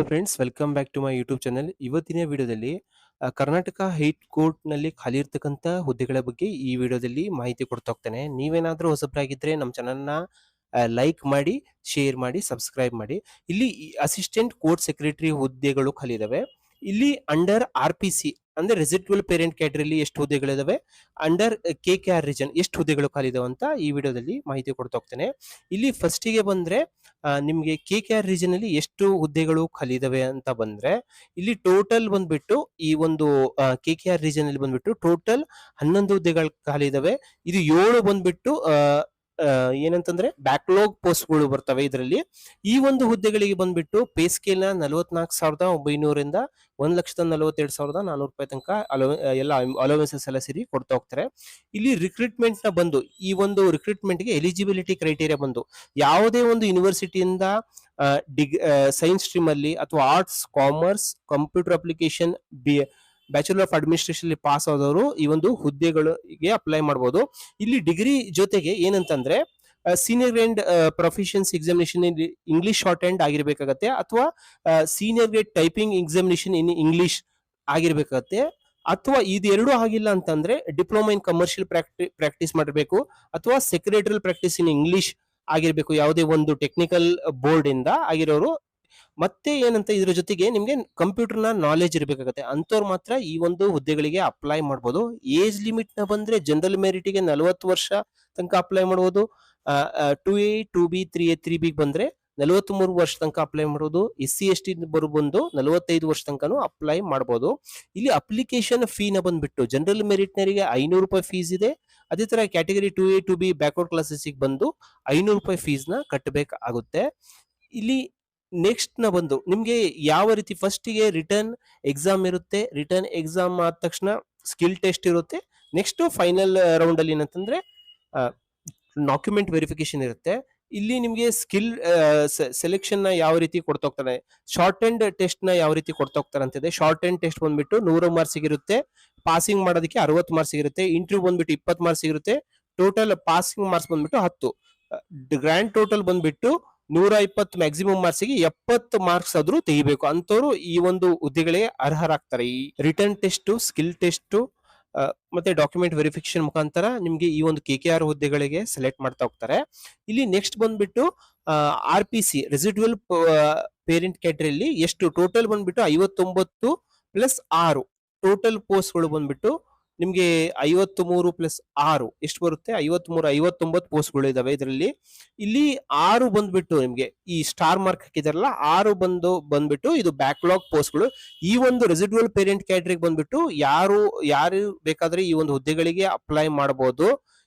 Friends, welcome back to my YouTube channel. ಇವತ್ತಿನ ವಿಡಿಯೋದಲ್ಲಿ Karnataka high court ನಲ್ಲಿ ಖಾಲಿ ಇರ್ತಕ್ಕಂಥ ಹುದ್ದೆಗಳ ಬಗ್ಗೆ ಈ ವಿಡಿಯೋದಲ್ಲಿ ಮಾಹಿತಿ ಕೊಡ್ತಾ ಹೋಗ್ತೇನೆ. ನೀವೇನಾದ್ರೂ ಹೊಸಬ್ರಾಗಿದ್ರೆ ನಮ್ಮ ಚಾನಲ್ನ ಲೈಕ್ ಮಾಡಿ, ಶೇರ್ ಮಾಡಿ, ಸಬ್ಸ್ಕ್ರೈಬ್ ಮಾಡಿ. ಇಲ್ಲಿ ಅಸಿಸ್ಟೆಂಟ್ ಕೋರ್ಟ್ ಸೆಕ್ರೆಟರಿ ಹುದ್ದೆಗಳು ಖಾಲಿ ಇದಾವೆ. ಇಲ್ಲಿ ಅಂಡರ್ RPC ಅಂದ್ರೆ ರೆಸಿಡ್ಯುವಲ್ ಪೇರೆಂಟ್ ಕ್ಯಾಟಗರಿಲಿ ಎಷ್ಟು ಹುದ್ದೆಗಳಿದಾವೆ, ಅಂಡರ್ KKR ರೀಜನ್ ಎಷ್ಟು ಹುದ್ದೆಗಳು ಖಾಲಿ ಇದಾವೆ ಅಂತ ಈ ವಿಡಿಯೋದಲ್ಲಿ ಮಾಹಿತಿ ಕೊಡ್ತಾ ಹೋಗ್ತೇನೆ. ಇಲ್ಲಿ ಫಸ್ಟಿಗೆ ಬಂದ್ರೆ ನಿಮ್ಗೆ KKR ರೀಜನ್ ಅಲ್ಲಿ ಎಷ್ಟು ಹುದ್ದೆಗಳು ಖಾಲಿ ಇದಾವೆ ಅಂತ ಬಂದ್ರೆ, ಇಲ್ಲಿ ಟೋಟಲ್ ಬಂದ್ಬಿಟ್ಟು ಈ ಒಂದು KKR ರೀಜನ್ ಅಲ್ಲಿ ಬಂದ್ಬಿಟ್ಟು ಟೋಟಲ್ 11 ಹುದ್ದೆಗಳು ಖಾಲಿ ಇದಾವೆ. ಇದು 7 ಬಂದ್ಬಿಟ್ಟು ಏನಂತಂದ್ರೆ ಬ್ಯಾಕ್ಲಾಗ್ ಪೋಸ್ಟ್ಗಳು ಬರ್ತವೆ ಇದರಲ್ಲಿ. ಈ ಒಂದು ಹುದ್ದೆಗಳಿಗೆ ಬಂದ್ಬಿಟ್ಟು ಪೇ ಸ್ಕೇಲ್ ನ 44,900 1,42,400 ತನಕ ಎಲ್ಲ ಅಲೋವೆನ್ಸಸ್ ಎಲ್ಲ ಸೇರಿ ಕೊಡ್ತಾ ಹೋಗ್ತಾರೆ. ಇಲ್ಲಿ ರಿಕ್ರೂಟ್ಮೆಂಟ್ ನ ಬಂದು ಈ ಒಂದು ರಿಕ್ರೂಟ್ಮೆಂಟ್ ಗೆ ಎಲಿಜಿಬಿಲಿಟಿ ಕ್ರೈಟೇರಿಯಾ ಬಂದು ಯಾವುದೇ ಒಂದು ಯೂನಿವರ್ಸಿಟಿಯಿಂದ ಸೈನ್ಸ್ ಸ್ಟ್ರೀಮ್ ಅಲ್ಲಿ ಅಥವಾ arts, commerce, computer application, bachelor of administration pass ಆದವರು ಈ ಒಂದು ಹುದ್ದೆಗಳಿಗೆ ಅಪ್ಲೈ ಮಾಡಬಹುದು. ಇಲ್ಲಿ ಡಿಗ್ರಿ ಜೊತೆಗೆ ಏನಂತಂದ್ರೆ senior grade proficiency examination English shorthand ಆಗಿರ್ಬೇಕಾಗತ್ತೆ, ಅಥವಾ senior grade typing examination in English ಆಗಿರ್ಬೇಕಾಗತ್ತೆ. ಅಥವಾ ಇದೆರಡು ಆಗಿಲ್ಲ ಅಂತಂದ್ರೆ ಡಿಪ್ಲೊಮಾ ಇನ್ ಕಮರ್ಷಿಯಲ್ ಪ್ರಾಕ್ಟೀಸ್ ಮಾಡಿರ್ಬೇಕು, ಅಥವಾ ಸೆಕ್ರೆಟರಿಯಲ್ ಪ್ರಾಕ್ಟೀಸ್ ಇನ್ ಇಂಗ್ಲಿಷ್ ಆಗಿರ್ಬೇಕು, ಯಾವುದೇ ಒಂದು ಟೆಕ್ನಿಕಲ್ ಬೋರ್ಡ್ ಇಂದ ಆಗಿರೋರು. ಮತ್ತೆ ಏನಂತ ಇದ್ರ ಜೊತೆಗೆ ನಿಮ್ಗೆ ಕಂಪ್ಯೂಟರ್ ನ ನಾಲೆಜ್ ಇರಬೇಕಾಗತ್ತೆ, ಅಂತವ್ರು ಮಾತ್ರ ಈ ಒಂದು ಹುದ್ದೆಗಳಿಗೆ ಅಪ್ಲೈ ಮಾಡಬಹುದು. ಏಜ್ ಲಿಮಿಟ್ ನ ಬಂದ್ರೆ ಜನರಲ್ ಮೆರಿಟ್ ಗೆ 40 ವರ್ಷ ತನಕ ಅಪ್ಲೈ ಮಾಡಬಹುದು. 2A 2B 3A 3B ಬಂದ್ರೆ 43 ವರ್ಷ ತನಕ ಅಪ್ಲೈ ಮಾಡಬಹುದು. SC ST ಬಂದು 45 ವರ್ಷ ತನಕ ಅಪ್ಲೈ ಮಾಡಬಹುದು. ಇಲ್ಲಿ ಅಪ್ಲಿಕೇಶನ್ ಫೀ ನ ಬಂದ್ಬಿಟ್ಟು ಜನರಲ್ ಮೆರಿಟ್ ನರಿಗೆ 500 ರೂಪಾಯಿ ಫೀಸ್ ಇದೆ. ಅದೇ ತರ category 2A 2B backward classes ಬಂದು 500 ರೂಪಾಯಿ ಫೀಸ್ ನ ಕಟ್ಟಬೇಕಾಗುತ್ತೆ. ಇಲ್ಲಿ ನೆಕ್ಸ್ಟ್ ನ ಬಂದು ನಿಮ್ಗೆ ಯಾವ ರೀತಿ ಫಸ್ಟಿಗೆ ರಿಟರ್ನ್ ಎಕ್ಸಾಮ್ ಇರುತ್ತೆ. ರಿಟರ್ನ್ ಎಕ್ಸಾಮ್ ಆದ ತಕ್ಷಣ ಸ್ಕಿಲ್ ಟೆಸ್ಟ್ ಇರುತ್ತೆ. ನೆಕ್ಸ್ಟ್ ಫೈನಲ್ ರೌಂಡ್ ಅಲ್ಲಿ ಏನಂತಂದ್ರೆ ಡಾಕ್ಯುಮೆಂಟ್ ವೆರಿಫಿಕೇಶನ್ ಇರುತ್ತೆ. ಇಲ್ಲಿ ನಿಮ್ಗೆ ಸ್ಕಿಲ್ ಸೆಲೆಕ್ಷನ್ ನ ಯಾವ ರೀತಿ ಕೊಡ್ತಾ ಹೋಗ್ತಾರೆ, ಶಾರ್ಟ್ ಅಂಡ್ ಟೆಸ್ಟ್ ನ ಯಾವ ರೀತಿ ಕೊಡ್ತಾ ಹೋಗ್ತಾರೆ ಅಂತಿದೆ. ಶಾರ್ಟ್ ಅಂಡ್ ಟೆಸ್ಟ್ ಬಂದ್ಬಿಟ್ಟು 100 ಮಾರ್ಕ್ಸ್ ಇರುತ್ತೆ. ಪಾಸಿಂಗ್ ಮಾಡೋದಕ್ಕೆ 60 ಮಾರ್ಕ್ಸ್ ಇರುತ್ತೆ. ಇಂಟರ್ವ್ಯೂ ಬಂದ್ಬಿಟ್ಟು 20 ಮಾರ್ಕ್ಸ್ ಇರುತ್ತೆ. ಟೋಟಲ್ ಪಾಸಿಂಗ್ ಮಾರ್ಕ್ಸ್ ಬಂದ್ಬಿಟ್ಟು 10. ಗ್ರ್ಯಾಂಡ್ ಟೋಟಲ್ ಬಂದ್ಬಿಟ್ಟು 120 ಮ್ಯಾಕ್ಸಿಮಮ್ ಮಾರ್ಕ್ಸ್ ಗೆ 70 ಮಾರ್ಕ್ಸ್ ಆದ್ರೂ ತೆಗಿಬೇಕು. ಅಂತವ್ರು ಈ ಒಂದು ಹುದ್ದೆಗಳಿಗೆ ಅರ್ಹರಾಗ್ತಾರೆ. ಈ ರಿಟರ್ನ್ ಟೆಸ್ಟ್, ಸ್ಕಿಲ್ ಟೆಸ್ಟ್ ಮತ್ತೆ ಡಾಕ್ಯುಮೆಂಟ್ ವೆರಿಫಿಕೇಶನ್ ಮುಖಾಂತರ ನಿಮ್ಗೆ ಈ ಒಂದು KKR ಹುದ್ದೆಗಳಿಗೆ ಸೆಲೆಕ್ಟ್ ಮಾಡ್ತಾ ಹೋಗ್ತಾರೆ. ಇಲ್ಲಿ ನೆಕ್ಸ್ಟ್ ಬಂದ್ಬಿಟ್ಟು RPC ರೆಸಿಡ್ಯುವಲ್ ಪೇರೆಂಟ್ ಕ್ಯಾಟಗರಿಯಲ್ಲಿ ಎಷ್ಟು ಟೋಟಲ್ ಬಂದ್ಬಿಟ್ಟು 59 ಪ್ಲಸ್ 6 ಟೋಟಲ್ ಪೋಸ್ಟ್ಗಳು ಬಂದ್ಬಿಟ್ಟು ನಿಮ್ಗೆ 53 ಪ್ಲಸ್ 6 ಎಷ್ಟು ಬರುತ್ತೆ, 59 ಪೋಸ್ಟ್ಗಳು ಇದಾವೆ ಇದರಲ್ಲಿ. ಇಲ್ಲಿ 6 ಬಂದ್ಬಿಟ್ಟು ನಿಮ್ಗೆ ಈ ಸ್ಟಾರ್ ಮಾರ್ಕ್ ಹಾಕಿದಾರಲ್ಲ, 6 ಬಂದ್ಬಿಟ್ಟು ಇದು ಬ್ಯಾಕ್ಲಾಗ್ ಪೋಸ್ಟ್ಗಳು. ಈ ಒಂದು ರೆಸಿಡ್ಯುವಲ್ ಪೇರೆಂಟ್ ಕ್ಯಾಟಗರಿಗೆ ಬಂದ್ಬಿಟ್ಟು ಯಾರು ಬೇಕಾದ್ರೆ ಈ ಒಂದು ಹುದ್ದೆಗಳಿಗೆ ಅಪ್ಲೈ ಮಾಡಬಹುದು.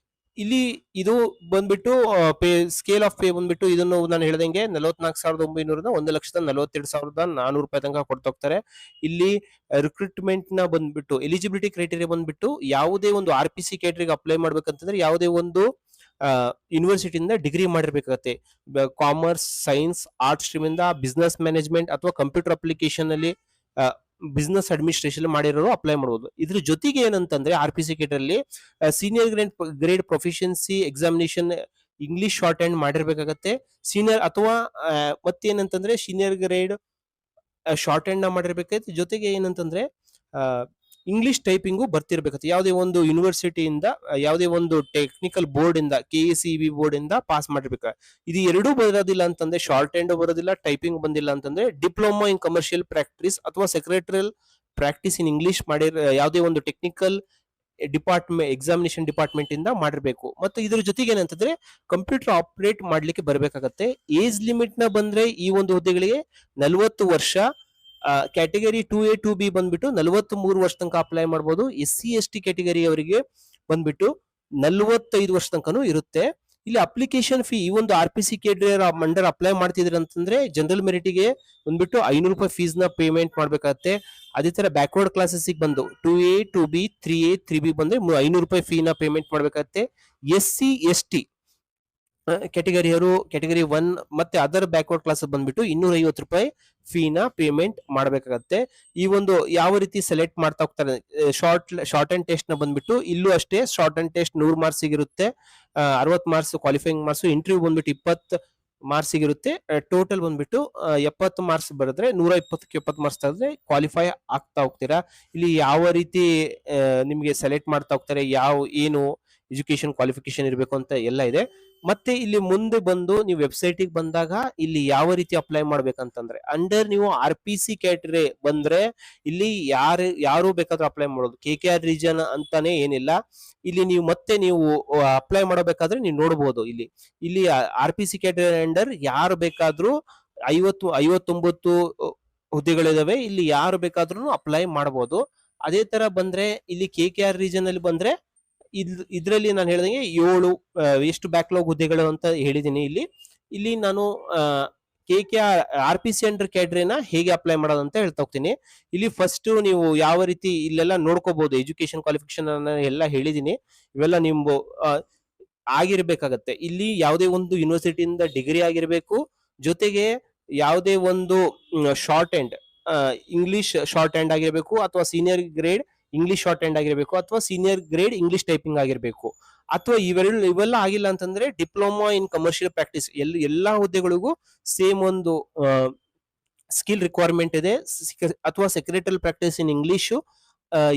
ಇಲ್ಲಿ ಇದು ಬಂದ್ಬಿಟ್ಟು ಪೇ ಸ್ಕೇಲ್ ಆಫ್ ಪೇ ಬಂದ್ಬಿಟ್ಟು ಇದನ್ನು ನಾನು ಹೇಳ್ದಂಗೆ 44,900 1,42,400 ರೂಪಾಯಿ ತನಕ ಕೊಡ್ತಾ ಹೋಗ್ತಾರೆ. ಇಲ್ಲಿ ರಿಕ್ರೂಟ್ಮೆಂಟ್ ನ ಬಂದ್ಬಿಟ್ಟು ಎಲಿಜಿಬಿಲಿಟಿ ಕ್ರೈಟೇರಿಯಾ ಬಂದ್ಬಿಟ್ಟು ಯಾವುದೇ ಒಂದು RPC ಕ್ಯಾಟಗರಿಗೆ ಅಪ್ಲೈ ಮಾಡ್ಬೇಕಂತಂದ್ರೆ ಯಾವುದೇ ಒಂದು ಯೂನಿವರ್ಸಿಟಿಯಿಂದ ಡಿಗ್ರಿ ಮಾಡಿರ್ಬೇಕಾಗತ್ತೆ. ಕಾಮರ್ಸ್, ಸೈನ್ಸ್, ಆರ್ಟ್ಸ್ ಸ್ಟ್ರೀಮ್ ಇಂದ ಬಿಸ್ನೆಸ್ ಮ್ಯಾನೇಜ್ಮೆಂಟ್ ಅಥವಾ ಕಂಪ್ಯೂಟರ್ ಅಪ್ಲಿಕೇಶನ್ ಅಲ್ಲಿ ಬಿಸ್ನೆಸ್ ಅಡ್ಮಿನಿಸ್ಟ್ರೇಷನ್ ಮಾಡಿರೋರು ಅಪ್ಲೈ ಮಾಡಬಹುದು. ಇದ್ರ ಜೊತೆಗೆ ಏನಂತಂದ್ರೆ RPC ಕೇಟರಲ್ಲಿ senior grade proficiency examination English shorthand ಮಾಡಿರ್ಬೇಕಾಗತ್ತೆ. ಸೀನಿಯರ್ ಅಥವಾ ಮತ್ತೇನಂತಂದ್ರೆ ಸೀನಿಯರ್ ಗ್ರೇಡ್ ಶಾರ್ಟ್ ಹ್ಯಾಂಡ್ ನ ಮಾಡಿರ್ಬೇಕಾಗತ್ತೆ. ಜೊತೆಗೆ ಏನಂತಂದ್ರೆ ಇಂಗ್ಲಿಷ್ ಟೈಪಿಂಗು ಬರ್ತಿರ್ಬೇಕಾಗುತ್ತೆ. ಯಾವುದೇ ಒಂದು ಯೂನಿವರ್ಸಿಟಿಯಿಂದ ಯಾವುದೇ ಒಂದು ಟೆಕ್ನಿಕಲ್ ಬೋರ್ಡ್ ಇಂದ KECB ಬೋರ್ಡ್ ಇಂದ ಪಾಸ್ ಮಾಡಿರ್ಬೇಕು. ಇದು ಎರಡೂ ಬರೋದಿಲ್ಲ ಅಂತಂದ್ರೆ, ಶಾರ್ಟ್ ಹ್ಯಾಂಡ್ ಬರೋದಿಲ್ಲ, ಟೈಪಿಂಗ್ ಬಂದಿಲ್ಲ ಅಂತಂದ್ರೆ ಡಿಪ್ಲೊಮಾ ಇನ್ ಕಮರ್ಷಿಯಲ್ ಪ್ರಾಕ್ಟೀಸ್ ಅಥವಾ ಸೆಕ್ರೆಟರಿಯಲ್ ಪ್ರಾಕ್ಟೀಸ್ ಇನ್ ಇಂಗ್ಲಿಷ್ ಯಾವುದೇ ಒಂದು ಟೆಕ್ನಿಕಲ್ ಎಕ್ಸಾಮಿನೇಷನ್ ಡಿಪಾರ್ಟ್ಮೆಂಟ್ ಇಂದ ಮಾಡಿರ್ಬೇಕು. ಮತ್ತು ಇದ್ರ ಜೊತೆಗೆ ಏನಂತಂದ್ರೆ ಕಂಪ್ಯೂಟರ್ ಆಪರೇಟ್ ಮಾಡ್ಲಿಕ್ಕೆ ಬರ್ಬೇಕಾಗತ್ತೆ. ಏಜ್ ಲಿಮಿಟ್ ನ ಬಂದ್ರೆ ಈ ಒಂದು ಹುದ್ದೆಗಳಿಗೆ 40 ವರ್ಷ. ಕ್ಯಾಟಗರಿ 2A 2B ಬಂದ್ಬಿಟ್ಟು 43 ವರ್ಷ ತನಕ ಅಪ್ಲೈ ಮಾಡಬಹುದು. SC ST ಕ್ಯಾಟಗರಿ ಅವರಿಗೆ ಬಂದ್ಬಿಟ್ಟು 45 ವರ್ಷ ತನಕನೂ ಇರುತ್ತೆ. ಇಲ್ಲಿ ಅಪ್ಲಿಕೇಶನ್ ಫೀ ಈ ಒಂದು RPC ಕ್ಯಾಟಗರಿ ಅಂಡರ್ ಅಪ್ಲೈ ಮಾಡ್ತಿದ್ರೆ ಅಂತಂದ್ರೆ ಜನರಲ್ ಮೆರಿಟಿಗೆ ಬಂದ್ಬಿಟ್ಟು 500 ರೂಪಾಯಿ ಫೀಸ್ ನ ಪೇಮೆಂಟ್ ಮಾಡ್ಬೇಕಾಗತ್ತೆ. ಅದೇ ತರ ಬ್ಯಾಕ್ವರ್ಡ್ ಕ್ಲಾಸಸ್ ಬಂದು 2A 2B 3A 3B ಬಂದ್ರೆ 500 ರೂಪಾಯಿ ಫೀ ನ ಪೇಮೆಂಟ್ ಮಾಡ್ಬೇಕಾಗತ್ತೆ. SC ST ಕ್ಯಾಟಗರಿ 1 ಮತ್ತೆ ಅದರ್ ಬ್ಯಾಕ್ವರ್ಡ್ ಕ್ಲಾಸ್ ಬಂದ್ಬಿಟ್ಟು 250 ರೂಪಾಯಿ ಫೀ ನ ಪೇಮೆಂಟ್ ಮಾಡಬೇಕಾಗತ್ತೆ. ಈ ಒಂದು ಯಾವ ರೀತಿ ಸೆಲೆಕ್ಟ್ ಮಾಡ್ತಾ ಹೋಗ್ತಾರೆ, ಶಾರ್ಟ್ ಅಂಡ್ ಟೆಸ್ಟ್ ನ ಬಂದ್ಬಿಟ್ಟು ಇಲ್ಲೂ ಅಷ್ಟೇ ಶಾರ್ಟ್ ಅಂಡ್ ಟೆಸ್ಟ್ 100 ಮಾರ್ಕ್ಸ್ ಇರುತ್ತೆ. 60 ಮಾರ್ಕ್ಸ್ ಕ್ವಾಲಿಫೈಯಿಂಗ್ ಮಾರ್ಕ್ಸ್. ಇಂಟರ್ವ್ಯೂ ಬಂದ್ಬಿಟ್ಟು ಮಾರ್ಕ್ಸಿಗಿರುತ್ತೆ. ಟೋಟಲ್ ಬಂದ್ಬಿಟ್ಟು 70 ಮಾರ್ಕ್ಸ್ ಬರೆದ್ರೆ 120ಕ್ಕೆ 70 ಮಾರ್ಕ್ಸ್ ತೆಗೆದ್ರೆ ಕ್ವಾಲಿಫೈ ಆಗ್ತಾ ಹೋಗ್ತೀರಾ. ಇಲ್ಲಿ ಯಾವ ರೀತಿ ನಿಮಗೆ ಸೆಲೆಕ್ಟ್ ಮಾಡ್ತಾ ಹೋಗ್ತಾರೆ, ಏನು ಎಜುಕೇಶನ್ ಕ್ವಾಲಿಫಿಕೇಶನ್ ಇರಬೇಕು ಅಂತ ಎಲ್ಲ ಇದೆ. ಮತ್ತೆ ಇಲ್ಲಿ ಮುಂದೆ ಬಂದು ನೀವು ವೆಬ್ಸೈಟಿಗೆ ಬಂದಾಗ ಇಲ್ಲಿ ಯಾವ ರೀತಿ ಅಪ್ಲೈ ಮಾಡ್ಬೇಕಂತಂದ್ರೆ, ಅಂಡರ್ ನೀವು RPC ಕ್ಯಾಟಗರಿ ಬಂದ್ರೆ ಇಲ್ಲಿ ಯಾರು ಬೇಕಾದ್ರೂ ಅಪ್ಲೈ ಮಾಡೋದು. KKR ರೀಜನ್ ಅಂತಾನೆ ಏನಿಲ್ಲ. ಇಲ್ಲಿ ನೀವು ಅಪ್ಲೈ ಮಾಡಬೇಕಾದ್ರೆ ನೀವು ನೋಡಬಹುದು. ಇಲ್ಲಿ RPC ಕ್ಯಾಟಗರಿ ಅಂಡರ್ ಯಾರು ಬೇಕಾದ್ರೂ 59 ಹುದ್ದೆಗಳಿದಾವೆ. ಇಲ್ಲಿ ಯಾರು ಬೇಕಾದ್ರೂ ಅಪ್ಲೈ ಮಾಡಬಹುದು. ಅದೇ ತರ ಬಂದ್ರೆ ಇಲ್ಲಿ KKR ರೀಜನ್ ಅಲ್ಲಿ ಬಂದ್ರೆ ಇದ್ರಲ್ಲಿ ನಾನು ಹೇಳಿದಂಗೆ 7 ಎಷ್ಟು ಬ್ಯಾಕ್ಲಾಗ್ ಹುದ್ದೆಗಳು ಅಂತ ಹೇಳಿದೀನಿ. ಇಲ್ಲಿ ನಾನು KKR RPC ಅಂಡರ್ ಕ್ಯಾಟಗರಿನ ಹೇಗೆ ಅಪ್ಲೈ ಮಾಡೋದು ಅಂತ ಹೇಳ್ತಾ ಹೋಗ್ತೀನಿ. ಇಲ್ಲಿ ಫಸ್ಟ್ ನೀವು ಯಾವ ರೀತಿ ಇಲ್ಲೆಲ್ಲ ನೋಡ್ಕೋಬಹುದು. ಎಜುಕೇಶನ್ ಕ್ವಾಲಿಫಿಕೇಶನ್ ಎಲ್ಲ ಹೇಳಿದೀನಿ. ಇವೆಲ್ಲ ನೀವು ಆಗಿರ್ಬೇಕಾಗತ್ತೆ. ಇಲ್ಲಿ ಯಾವುದೇ ಒಂದು ಯೂನಿವರ್ಸಿಟಿಯಿಂದ ಡಿಗ್ರಿ ಆಗಿರ್ಬೇಕು, ಜೊತೆಗೆ ಯಾವುದೇ ಒಂದು short hand English short hand ಆಗಿರ್ಬೇಕು, ಅಥವಾ senior grade English short hand ಆಗಿರ್ಬೇಕು, ಅಥವಾ ಸೀನಿಯರ್ ಗ್ರೇಡ್ ಇಂಗ್ಲಿಷ್ ಟೈಪಿಂಗ್ ಆಗಿರ್ಬೇಕು. ಅಥವಾ ಇವೆಲ್ಲ ಆಗಿಲ್ಲ ಅಂತಂದ್ರೆ ಡಿಪ್ಲೊಮಾ ಇನ್ ಕಮರ್ಷಿಯಲ್ ಪ್ರಾಕ್ಟೀಸ್. ಎಲ್ಲಾ ಹುದ್ದೆಗಳಿಗೂ ಸೇಮ್ ಒಂದು ಸ್ಕಿಲ್ ರಿಕ್ವೈರ್ಮೆಂಟ್ ಇದೆ. ಅಥವಾ ಸೆಕ್ರೆಟರಿಯಲ್ ಪ್ರಾಕ್ಟೀಸ್ ಇನ್ ಇಂಗ್ಲಿಷ್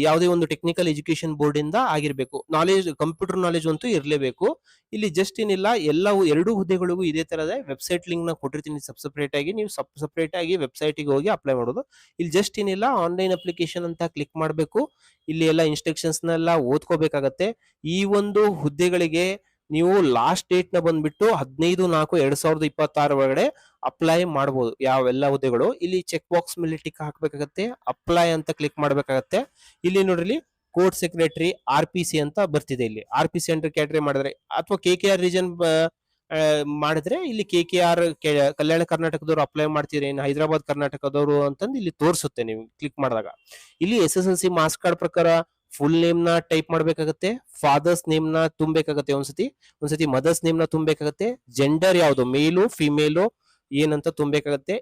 ಯಾವುದೇ ಒಂದು ಟೆಕ್ನಿಕಲ್ ಎಜುಕೇಶನ್ ಬೋರ್ಡ್ ಇಂದ ಆಗಿರ್ಬೇಕು. ನಾಲೆಜ್, ಕಂಪ್ಯೂಟರ್ ನಾಲೆಜ್ ಅಂತೂ ಇರಲೇಬೇಕು. ಇಲ್ಲಿ ಜಸ್ಟ್ ಏನಿಲ್ಲ, ಎರಡು ಹುದ್ದೆಗಳಿಗೂ ಇದೇ ತರದ ವೆಬ್ಸೈಟ್ ಲಿಂಕ್ ನ ಕೊಟ್ಟಿರ್ತೀನಿ ಸಪ್ರೇಟ್ ಆಗಿ. ನೀವು ಸಪ್ರೇಟ್ ಆಗಿ ವೆಬ್ಸೈಟ್ ಗೆ ಹೋಗಿ ಅಪ್ಲೈ ಮಾಡೋದು. ಇಲ್ಲಿ ಜಸ್ಟ್ ಏನಿಲ್ಲ, ಆನ್ಲೈನ್ ಅಪ್ಲಿಕೇಶನ್ ಅಂತ ಕ್ಲಿಕ್ ಮಾಡಬೇಕು. ಇಲ್ಲಿ ಎಲ್ಲ ಇನ್ಸ್ಟ್ರಕ್ಷನ್ಸ್ ನೆಲ್ಲ ಓದ್ಕೋಬೇಕಾಗತ್ತೆ. ಈ ಒಂದು ಹುದ್ದೆಗಳಿಗೆ ನೀವು ಲಾಸ್ಟ್ ಡೇಟ್ ನ ಬಂದ್ಬಿಟ್ಟು 15/4/2026 ಒಳಗಡೆ ಅಪ್ಲೈ ಮಾಡಬಹುದು. ಯಾವೆಲ್ಲ ಹುದ್ದೆಗಳು ಇಲ್ಲಿ ಚೆಕ್ ಬಾಕ್ಸ್ ಮೇಲೆ ಟಿಕ್ ಹಾಕ್ಬೇಕಾಗತ್ತೆ. ಅಪ್ಲೈ ಅಂತ ಕ್ಲಿಕ್ ಮಾಡ್ಬೇಕಾಗತ್ತೆ. ಇಲ್ಲಿ ನೋಡ್ರಿ, ಕೋರ್ಟ್ ಸೆಕ್ರೆಟರಿ RPC ಅಂತ ಬರ್ತಿದೆ. ಇಲ್ಲಿ RPC ಅಂಡರ್ ಕ್ಯಾಟಗರಿ ಮಾಡಿದ್ರೆ, ಅಥವಾ KKR ರೀಜನ್ ಮಾಡಿದ್ರೆ ಇಲ್ಲಿ KKR ಕಲ್ಯಾಣ ಕರ್ನಾಟಕದವರು ಅಪ್ಲೈ ಮಾಡ್ತೀರಿ, ಹೈದರಾಬಾದ್ ಕರ್ನಾಟಕದವರು ಅಂತಂದು ಇಲ್ಲಿ ತೋರಿಸುತ್ತೆ. ನೀವು ಕ್ಲಿಕ್ ಮಾಡಿದಾಗ ಇಲ್ಲಿ SSLC ಮಾರ್ಕ್ಸ್ ಕಾರ್ಡ್ ಪ್ರಕಾರ ಫುಲ್ ನೇಮ್ ನ ಟೈಪ್ ಮಾಡ್ಬೇಕಾಗತ್ತೆ. ಫಾದರ್ಸ್ ನೇಮ್ ನ ತುಂಬಬೇಕಾಗತ್ತೆ. ಒಂದ್ಸತಿ ಮದರ್ಸ್ ನೇಮ್ ನ ತುಂಬಬೇಕಾಗತ್ತೆ. ಜೆಂಡರ್ ಯಾವ್ದು, ಮೇಲು ಫಿಮೇಲು ಏನಂತ ತುಂಬಬೇಕಾಗತ್ತೆ.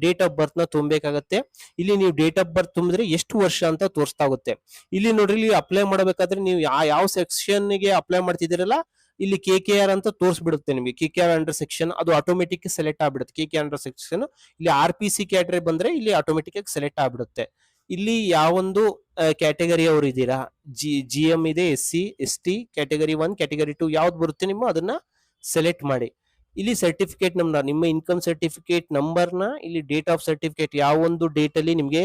ಡೇಟ್ ಆಫ್ ಬರ್ತ್ ನ ತುಂಬಬೇಕಾಗತ್ತೆ. ಇಲ್ಲಿ ನೀವು ಡೇಟ್ ಆಫ್ ಬರ್ತ್ ತುಂಬಿದ್ರೆ ಎಷ್ಟು ವರ್ಷ ಅಂತ ತೋರಿಸ್ತಾ ಹೋಗುತ್ತೆ. ಇಲ್ಲಿ ನೋಡ್ರಿ, ಇಲ್ಲಿ ಅಪ್ಲೈ ಮಾಡಬೇಕಾದ್ರೆ ನೀವು ಯಾವ ಸೆಕ್ಷನ್ ಗೆ ಅಪ್ಲೈ ಮಾಡ್ತಿದ್ದೀರಲ್ಲ, ಇಲ್ಲಿ KKR ಅಂತ ತೋರಿಸ್ಬಿಡುತ್ತೆ ನಿಮಗೆ. KKR ಅಂಡರ್ ಸೆಕ್ಷನ್ ಅದು ಆಟೋಮೆಟಿಕ್ ಸೆಲೆಕ್ಟ್ ಆಗ್ಬಿಡುತ್ತೆ. KKR ಅಂಡರ್ ಸೆಕ್ಷನ್ ಇಲ್ಲಿ RPC ಕ್ಯಾಟಗರಿ ಬಂದ್ರೆ ಇಲ್ಲಿ ಆಟೋಮೆಟಿಕ್ ಆಗಿ ಸೆಲೆಕ್ಟ್ ಆಗ್ಬಿಡುತ್ತೆ. ಇಲ್ಲಿ ಯಾವೊಂದು ಕ್ಯಾಟಗರಿ ಅವರು ಇದ್ದೀರಾ, GM ಇದೆ, SC ST ಕ್ಯಾಟಗರಿ 1 ಕ್ಯಾಟಗರಿ 2 ಯಾವ್ದು ಬರುತ್ತೆ ನಿಮ್ಮ ಅದನ್ನ ಸೆಲೆಕ್ಟ್ ಮಾಡಿ. ಇಲ್ಲಿ ಸರ್ಟಿಫಿಕೇಟ್ ನಂಬರ್, ನಿಮ್ಮ ಇನ್ಕಮ್ ಸರ್ಟಿಫಿಕೇಟ್ ನಂಬರ್ ನ ಇಲ್ಲಿ ಡೇಟ್ ಆಫ್ ಸರ್ಟಿಫಿಕೇಟ್ ಯಾವ ಒಂದು ಡೇಟ್ ಅಲ್ಲಿ ನಿಮ್ಗೆ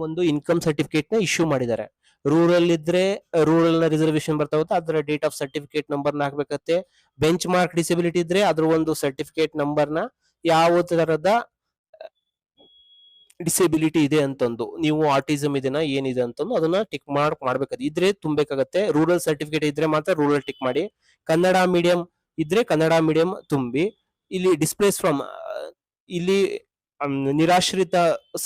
ಒಂದು ಇನ್ಕಮ್ ಸರ್ಟಿಫಿಕೇಟ್ ನ ಇಶ್ಯೂ ಮಾಡಿದ್ದಾರೆ. ರೂರಲ್ ಇದ್ರೆ ರೂರಲ್ ನ ರಿಸರ್ವೇಶನ್ ಬರ್ತಾ ಹೋಗುತ್ತೆ, ಅದರ ಡೇಟ್ ಆಫ್ ಸರ್ಟಿಫಿಕೇಟ್ ನಂಬರ್ ನ ಹಾಕ್ಬೇಕತ್ತೆ. ಬೆಂಚ್ ಮಾರ್ಕ್ ಡಿಸಬಿಲಿಟಿ ಇದ್ರೆ ಅದ್ರ ಒಂದು ಸರ್ಟಿಫಿಕೇಟ್ ನಂಬರ್ ನ, ಯಾವ ತರದ ಡಿಸೆಬಿಲಿಟಿ ಇದೆ ಅಂತಂದು, ನೀವು ಆಟಿಸಮ್ ಇದೆನಾ ಏನಿದೆ ಅಂತಂದು ಅದನ್ನ ಟಿಕ್ ಮಾಡ್ಬೇಕಾದ್ರೆ ಇದ್ರೆ ತುಂಬಬೇಕಾಗತ್ತೆ. ರೂರಲ್ ಸರ್ಟಿಫಿಕೇಟ್ ಇದ್ರೆ ಮಾತ್ರ ರೂರಲ್ ಟಿಕ್ ಮಾಡಿ. ಕನ್ನಡ ಮೀಡಿಯಂ ಇದ್ರೆ ಕನ್ನಡ ಮೀಡಿಯಂ ತುಂಬಿ. ಇಲ್ಲಿ ಡಿಸ್ಪ್ಲೇಸ್ ಫ್ರಮ್, ಇಲ್ಲಿ ನಿರಾಶ್ರಿತ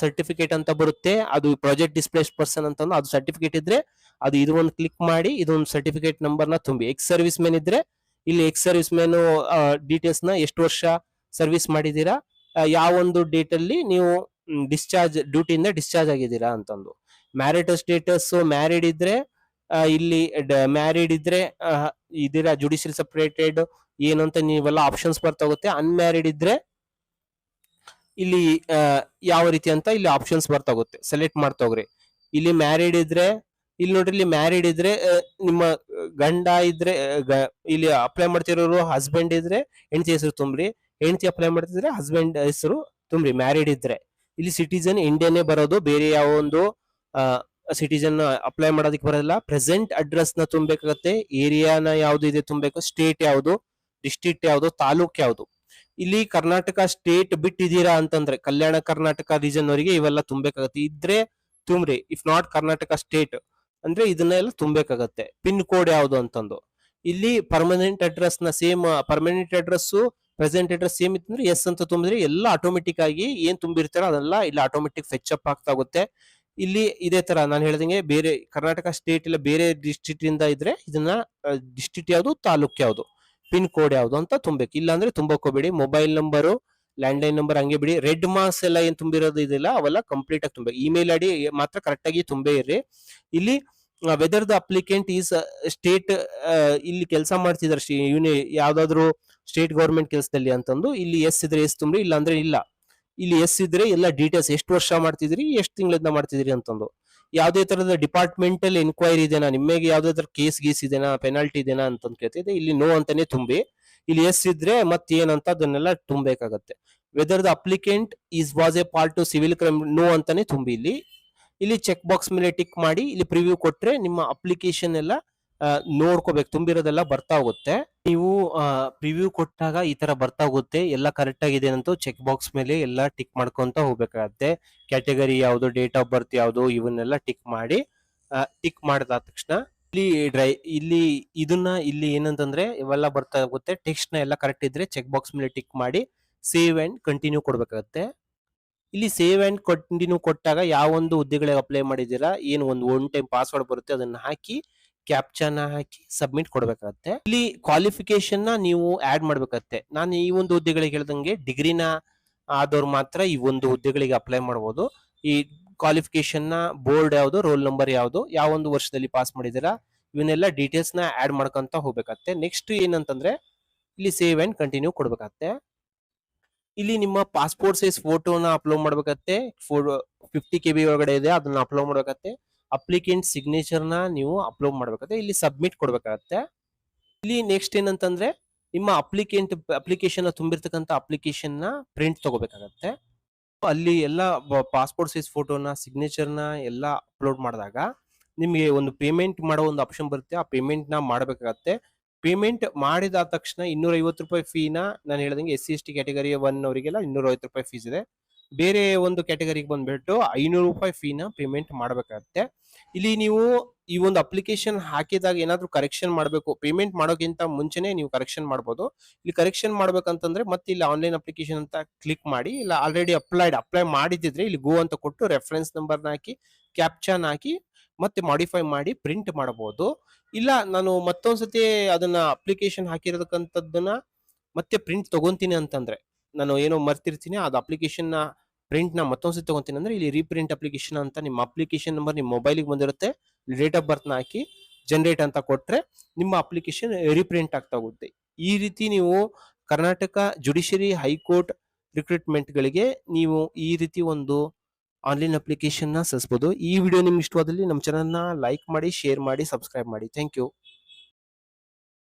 ಸರ್ಟಿಫಿಕೇಟ್ ಅಂತ ಬರುತ್ತೆ, ಅದು ಪ್ರಾಜೆಕ್ಟ್ ಡಿಸ್ಪ್ಲೇಸ್ ಪರ್ಸನ್ ಅಂತ ಅದು ಸರ್ಟಿಫಿಕೇಟ್ ಇದ್ರೆ ಅದು ಇದು ಒಂದು ಕ್ಲಿಕ್ ಮಾಡಿ ಇದೊಂದು ಸರ್ಟಿಫಿಕೇಟ್ ನಂಬರ್ ನ ತುಂಬಿ. ಎಕ್ಸ್ ಸರ್ವಿಸ್ ಮ್ಯಾನ್ ಇದ್ರೆ ಇಲ್ಲಿ ಎಕ್ಸ್ ಸರ್ವಿಸ್ ಮ್ಯಾನ್ ಡೀಟೇಲ್ಸ್ ನ ಎಷ್ಟು ವರ್ಷ ಸರ್ವಿಸ್ ಮಾಡಿದೀರಾ, ಯಾವ ಒಂದು ಡೇಟ್ ಅಲ್ಲಿ ನೀವು ಡ್ಯೂಟಿಯಿಂದ ಡಿಸ್ಚಾರ್ಜ್ ಆಗಿದ್ದೀರಾ ಅಂತಂದು. ಮ್ಯಾರಿಟಲ್ ಸ್ಟೇಟಸ್, ಮ್ಯಾರಿಡ್ ಇದ್ರೆ ಇಲ್ಲಿ ಮ್ಯಾರಿಡ್ ಇದ್ರೆ ಇದೀರಾ ಜುಡಿಷಿಯಲ್ ಸಪರೇಟೆಡ್ ಏನು ಅಂತ ನೀವೆಲ್ಲ ಆಪ್ಷನ್ಸ್ ಬರ್ತಾ ಹೋಗುತ್ತೆ. ಅನ್ಮ್ಯಾರಿಡ್ ಇದ್ರೆ ಇಲ್ಲಿ ಯಾವ ರೀತಿ ಅಂತ ಇಲ್ಲಿ ಆಪ್ಷನ್ಸ್ ಬರ್ತಾ ಹೋಗುತ್ತೆ, ಸೆಲೆಕ್ಟ್ ಮಾಡ್ತಾ ಹೋಗ್ರಿ. ಇಲ್ಲಿ ಮ್ಯಾರಿಡ್ ಇದ್ರೆ ಇಲ್ಲಿ ನೋಡ್ರಿ, ಇಲ್ಲಿ ಮ್ಯಾರಿಡ್ ಇದ್ರೆ ನಿಮ್ಮ ಗಂಡ ಇದ್ರೆ ಇಲ್ಲಿ ಅಪ್ಲೈ ಮಾಡ್ತಿರೋರು ಹಸ್ಬೆಂಡ್ ಇದ್ರೆ ಹೆಂಡತಿ ಹೆಸರು ತುಂಬ್ರಿ. ಹೆಂಡತಿ ಅಪ್ಲೈ ಮಾಡ್ತಿದ್ರೆ ಹಸ್ಬೆಂಡ್ ಹೆಸರು ತುಂಬ್ರಿ ಮ್ಯಾರಿಡ್ ಇದ್ರೆ. ಇಲ್ಲಿ ಸಿಟಿಜನ್ ಇಂಡಿಯನ್ನೇ ಬರೋದು, ಬೇರೆ ಯಾವ ಒಂದು ಸಿಟಿಜನ್ ಅಪ್ಲೈ ಮಾಡೋದಕ್ಕೆ ಬರೋದಿಲ್ಲ. ಪ್ರೆಸೆಂಟ್ ಅಡ್ರೆಸ್ ನ ತುಂಬಬೇಕಾಗತ್ತೆ. ಏರಿಯಾನ ಯಾವ್ದು ಇದೆ ತುಂಬಬೇಕು. ಸ್ಟೇಟ್ ಯಾವ್ದು, ಡಿಸ್ಟ್ರಿಕ್ಟ್ ಯಾವ್ದು, ತಾಲೂಕ್ ಯಾವ್ದು. ಇಲ್ಲಿ ಕರ್ನಾಟಕ ಸ್ಟೇಟ್ ಬಿಟ್ಟಿದ್ದೀರಾ ಅಂತಂದ್ರೆ ಕಲ್ಯಾಣ ಕರ್ನಾಟಕ ರೀಜನ್ ಅವರಿಗೆ ಇವೆಲ್ಲ ತುಂಬಬೇಕಾಗತ್ತೆ. ಇದ್ರೆ ತುಂಬ್ರಿ. ಇಫ್ ನಾಟ್ ಕರ್ನಾಟಕ ಸ್ಟೇಟ್ ಅಂದ್ರೆ ಇದನ್ನೆಲ್ಲ ತುಂಬಬೇಕಾಗತ್ತೆ. ಪಿನ್ ಕೋಡ್ ಯಾವ್ದು ಅಂತಂದು. ಇಲ್ಲಿ ಪರ್ಮನೆಂಟ್ ಅಡ್ರೆಸ್ ನ same, permanent address present address same ಇತ್ತಂದ್ರೆ ಎಸ್ ಅಂತ ತುಂಬಿದ್ರೆ ಎಲ್ಲ ಆಟೋಮೆಟಿಕ್ ಆಗಿ ಏನ್ ತುಂಬಿರ್ತಾರೋ ಅದೆಲ್ಲ ಇಲ್ಲಿ ಆಟೋಮೆಟಿಕ್ ಫೆಚ್ ಅಪ್ ಆಗ್ತಾ ಹೋಗುತ್ತೆ. ಇಲ್ಲಿ ಇದೇ ತರ ನಾನು ಹೇಳ್ದಂಗೆ ಬೇರೆ ಕರ್ನಾಟಕ ಸ್ಟೇಟ್ ಇಲ್ಲ ಬೇರೆ ಡಿಸ್ಟ್ರಿಕ್ಟ್ ಇಂದ ಇದ್ರೆ ಇದನ್ನ ಡಿಸ್ಟ್ರಿಕ್ಟ್ ಯಾವ್ದು, ತಾಲೂಕ್ ಯಾವ್ದು, ಪಿನ್ ಕೋಡ್ ಯಾವ್ದು ಅಂತ ತುಂಬಬೇಕು. ಇಲ್ಲ ಅಂದ್ರೆ ತುಂಬಕೋಬೇಡಿ. ಮೊಬೈಲ್ ನಂಬರು, ಲ್ಯಾಂಡ್ಲೈನ್ ನಂಬರ್ ಹಂಗೆ ಬಿಡಿ. ರೆಡ್ ಮಾರ್ಕ್ಸ್ ಎಲ್ಲ ಏನ್ ತುಂಬಿರೋದು ಇದೆಲ್ಲ ಅವೆಲ್ಲ ಕಂಪ್ಲೀಟ್ ಆಗಿ ತುಂಬಬೇಕು. ಇಮೇಲ್ ಐಡಿ ಮಾತ್ರ ಕರೆಕ್ಟ್ ಆಗಿ ತುಂಬೇ ಇರ್ರಿ. ಇಲ್ಲಿ weather the applicant is state, ಇಲ್ಲಿ ಕೆಲಸ ಮಾಡ್ತಿದಾರೆ ಯಾವ್ದಾದ್ರು ಸ್ಟೇಟ್ ಗೌರ್ಮೆಂಟ್ ಕೆಲಸದಲ್ಲಿ ಅಂತಂದು ಇಲ್ಲಿ ಎಸ್ ಇದ್ರೆ ಎಸ್ ತುಂಬ್ರಿ, ಇಲ್ಲ ಅಂದ್ರೆ ಇಲ್ಲ. ಇಲ್ಲಿ ಎಸ್ ಇದ್ರೆ ಎಲ್ಲ ಡೀಟೇಲ್ಸ್, ಎಷ್ಟು ವರ್ಷ ಮಾಡ್ತಿದ್ರಿ, ಎಷ್ಟು ತಿಂಗಳಿಂದ ಮಾಡ್ತಿದ್ರಿ ಅಂತಂದು, ಯಾವುದೇ ತರದ ಡಿಪಾರ್ಟ್ಮೆಂಟಲ್ ಎನ್ಕ್ವೈರಿ ಇದೆನಾ, ನಿಮಗೆ ಯಾವುದೇ ತರ ಕೇಸ್ ಗೀಸ್ ಇದೆನಾ, ಪೆನಾಲ್ಟಿ ಇದೆನಾ ಅಂತಂದು ಕೇಳ್ತಿದೆ. ಇಲ್ಲಿ ನೋ ಅಂತಾನೆ ತುಂಬಿ, ಇಲ್ಲಿ ಎಸ್ ಇದ್ರೆ ಮತ್ತೆ ಏನಂತ ಅದನ್ನೆಲ್ಲ ತುಂಬಬೇಕಾಗತ್ತೆ. Whether the applicant is was a part to civil crime, no ಅಂತಾನೆ ತುಂಬಿ. ಇಲ್ಲಿ ಚೆಕ್ ಬಾಕ್ಸ್ ಮೇಲೆ ಟಿಕ್ ಮಾಡಿ ಇಲ್ಲಿ ಪ್ರಿವ್ಯೂ ಕೊಟ್ರೆ ನಿಮ್ಮ ಅಪ್ಲಿಕೇಶನ್ ಎಲ್ಲ ನೋಡ್ಕೋಬೇಕು, ತುಂಬಿರೋದೆಲ್ಲ ಬರ್ತಾ ಹೋಗುತ್ತೆ. ನೀವು ಪ್ರಿವ್ಯೂ ಕೊಟ್ಟಾಗ ಈ ತರ ಬರ್ತಾ ಹೋಗುತ್ತೆ, ಎಲ್ಲ ಕರೆಕ್ಟ್ ಆಗಿದೆ ಅಂತ ಚೆಕ್ ಬಾಕ್ಸ್ ಮೇಲೆ ಎಲ್ಲ ಟಿಕ್ ಮಾಡ್ಕೊಂತ ಹೋಗ್ಬೇಕಾಗತ್ತೆ. ಕ್ಯಾಟಗರಿ ಯಾವುದು, ಡೇಟ್ ಆಫ್ ಬರ್ತ್ ಯಾವುದು, ಇವನ್ನೆಲ್ಲ ಟಿಕ್ ಮಾಡಿ, ಟಿಕ್ ಮಾಡಿದ ತಕ್ಷಣ ಇಲ್ಲಿ ಇಲ್ಲಿ ಏನಂತಂದ್ರೆ ಇವೆಲ್ಲ ಬರ್ತಾ ಹೋಗುತ್ತೆ. ಟೆಕ್ಸ್ಟ್ ನ ಎಲ್ಲ ಕರೆಕ್ಟ್ ಇದ್ರೆ ಚೆಕ್ ಬಾಕ್ಸ್ ಮೇಲೆ ಟಿಕ್ ಮಾಡಿ ಸೇವ್ ಅಂಡ್ ಕಂಟಿನ್ಯೂ ಕೊಡ್ಬೇಕಾಗತ್ತೆ. ಇಲ್ಲಿ ಸೇವ್ ಅಂಡ್ ಕಂಟಿನ್ಯೂ ಕೊಟ್ಟಾಗ ಯಾವ ಒಂದು ಹುದ್ದೆಗಳಿಗೆ ಅಪ್ಲೈ ಮಾಡಿದ್ದೀರಾ, ಏನು ಒಂದು ಒನ್ ಟೈಮ್ ಪಾಸ್ವರ್ಡ್ ಬರುತ್ತೆ, ಅದನ್ನ ಹಾಕಿ ಕ್ಯಾಪ್ಚಾನ ಹಾಕಿ ಸಬ್ಮಿಟ್ ಕೊಡ್ಬೇಕಾಗತ್ತೆ. ಇಲ್ಲಿ ಕ್ವಾಲಿಫಿಕೇಶನ್ ನ ನೀವು ಆಡ್ ಮಾಡ್ಬೇಕಾಗತ್ತೆ. ನಾನು ಈ ಒಂದು ಹುದ್ದೆಗಳಿಗೆ ಹೇಳ್ದಂಗೆ ಡಿಗ್ರಿನ ಆದವ್ರು ಮಾತ್ರ ಈ ಒಂದು ಹುದ್ದೆಗಳಿಗೆ ಅಪ್ಲೈ ಮಾಡಬಹುದು. ಈ ಕ್ವಾಲಿಫಿಕೇಶನ್ ನ ಬೋರ್ಡ್ ಯಾವುದು, ರೋಲ್ ನಂಬರ್ ಯಾವುದು, ಯಾವ ಒಂದು ವರ್ಷದಲ್ಲಿ ಪಾಸ್ ಮಾಡಿದಿರಾ, ಇವನ್ನೆಲ್ಲ ಡೀಟೇಲ್ಸ್ ನ ಆಡ್ ಮಾಡ್ಕೊಂತ ಹೋಗ್ಬೇಕಾಗತ್ತೆ. ನೆಕ್ಸ್ಟ್ ಏನಂತಂದ್ರೆ ಇಲ್ಲಿ ಸೇವ್ ಅಂಡ್ ಕಂಟಿನ್ಯೂ ಕೊಡ್ಬೇಕಾಗತ್ತೆ. ಇಲ್ಲಿ ನಿಮ್ಮ ಪಾಸ್ಪೋರ್ಟ್ ಸೈಜ್ ಫೋಟೋನ ಅಪ್ಲೋಡ್ ಮಾಡ್ಬೇಕತ್ತೆ. 50 KB ಒಳಗಡೆ ಇದೆ, ಅದನ್ನ ಅಪ್ಲೋಡ್ ಮಾಡ್ಬೇಕತ್ತೆ. ಅಪ್ಲಿಕೆಂಟ್ ಸಿಗ್ನೇಚರ್ ನ ನೀವು ಅಪ್ಲೋಡ್ ಮಾಡ್ಬೇಕತ್ತೆ. ಇಲ್ಲಿ ಸಬ್ಮಿಟ್ ಕೊಡ್ಬೇಕಾಗತ್ತೆ. ಇಲ್ಲಿ ನೆಕ್ಸ್ಟ್ ಏನಂತಂದ್ರೆ ನಿಮ್ಮ ಅಪ್ಲಿಕೇಶನ್ ತುಂಬಿರ್ತಕ್ಕಂಥ ಅಪ್ಲಿಕೇಶನ್ ನ ಪ್ರಿಂಟ್ ತಗೋಬೇಕಾಗತ್ತೆ. ಅಲ್ಲಿ ಎಲ್ಲ ಪಾಸ್ಪೋರ್ಟ್ ಸೈಜ್ ಫೋಟೋನ, ಸಿಗ್ನೇಚರ್ ನ ಎಲ್ಲ ಅಪ್ಲೋಡ್ ಮಾಡಿದಾಗ ನಿಮಗೆ ಒಂದು ಪೇಮೆಂಟ್ ಮಾಡೋ ಒಂದು ಆಪ್ಷನ್ ಬರುತ್ತೆ. ಆ ಪೇಮೆಂಟ್ ನ ಮಾಡಬೇಕಾಗತ್ತೆ. ಪೇಮೆಂಟ್ ಮಾಡಿದ ತಕ್ಷಣ 250 ರೂಪಾಯಿ ಫೀನ, ನಾನು ಹೇಳ್ದಂಗೆ SC ST ಕ್ಯಾಟಗರಿ 1 ಅವರಿಗೆಲ್ಲ 250 ರೂಪಾಯಿ ಫೀಸ್ ಇದೆ. ಬೇರೆ ಒಂದು ಕ್ಯಾಟಗರಿಗೆ ಬಂದ್ಬಿಟ್ಟು 500 ರೂಪಾಯಿ ಫೀನ ಪೇಮೆಂಟ್ ಮಾಡಬೇಕಾಗತ್ತೆ. ಇಲ್ಲಿ ನೀವು ಈ ಒಂದು ಅಪ್ಲಿಕೇಶನ್ ಹಾಕಿದಾಗ ಏನಾದ್ರು ಕರೆಕ್ಷನ್ ಮಾಡಬೇಕು, ಪೇಮೆಂಟ್ ಮಾಡೋಕ್ಕಿಂತ ಮುಂಚೆನೆ ನೀವು ಕರೆಕ್ಷನ್ ಮಾಡ್ಬೋದು. ಇಲ್ಲಿ ಕರೆಕ್ಷನ್ ಮಾಡ್ಬೇಕಂತಂದ್ರೆ ಮತ್ತೆ ಇಲ್ಲಿ ಆನ್ಲೈನ್ ಅಪ್ಲಿಕೇಶನ್ ಅಂತ ಕ್ಲಿಕ್ ಮಾಡಿ, ಇಲ್ಲ ಆಲ್ರೆಡಿ ಅಪ್ಲೈ ಮಾಡಿದಿದ್ರೆ ಇಲ್ಲಿ ಗೋ ಅಂತ ಕೊಟ್ಟು ರೆಫರೆನ್ಸ್ ನಂಬರ್ನ ಹಾಕಿ ಕ್ಯಾಪ್ಚಾನ್ ಹಾಕಿ ಮತ್ತೆ ಮಾಡಿಫೈ ಮಾಡಿ ಪ್ರಿಂಟ್ ಮಾಡಬಹುದು. ಇಲ್ಲ ನಾನು ಮತ್ತೊಂದ್ಸತಿ ಅದನ್ನ ಅಪ್ಲಿಕೇಶನ್ ಹಾಕಿರತಕ್ಕಂಥದ್ದನ್ನ ಮತ್ತೆ ಪ್ರಿಂಟ್ ತಗೊಂತೀನಿ ಅಂತಂದ್ರೆ, ನಾನು ಏನೋ ಮರ್ತಿರ್ತೀನಿ, ಅದು ಅಪ್ಲಿಕೇಶನ್ ನ ಪ್ರಿಂಟ್ ನ ಮತ್ತೊಂದ್ಸತಿ ತಗೊಂತೀನಿ ಅಂದ್ರೆ ಇಲ್ಲಿ ರೀಪ್ರಿಂಟ್ ಅಪ್ಲಿಕೇಶನ್ ಅಂತ ನಿಮ್ಮ ಅಪ್ಲಿಕೇಶನ್ ನಂಬರ್ ನಿಮ್ಮ ಮೊಬೈಲ್ಗೆ ಬಂದಿರುತ್ತೆ. ಡೇಟ್ ಆಫ್ ಬರ್ತ್ ನ ಹಾಕಿ ಜನರೇಟ್ ಅಂತ ಕೊಟ್ರೆ ನಿಮ್ಮ ಅಪ್ಲಿಕೇಶನ್ ರೀಪ್ರಿಂಟ್ ಆಗ್ತಾ ಹೋಗುತ್ತೆ. ಈ ರೀತಿ ನೀವು ಕರ್ನಾಟಕ ಜುಡಿಷಿಯರಿ ಹೈಕೋರ್ಟ್ ರಿಕ್ರೂಟ್ಮೆಂಟ್ ಗಳಿಗೆ ನೀವು ಈ ರೀತಿ ಒಂದು ಆನ್ಲೈನ್ ಅಪ್ಲಿಕೇಶನ್ ನ ಸಲ್ಲಿಸಬಹುದು. ಈ ವಿಡಿಯೋ ನಿಮ್ಗೆ ಇಷ್ಟವಾದಲ್ಲಿ ನಮ್ಮ ಚಾನಲ್ ನ ಲೈಕ್ ಮಾಡಿ, ಶೇರ್ ಮಾಡಿ, ಸಬ್ಸ್ಕ್ರೈಬ್ ಮಾಡಿ. Thank you.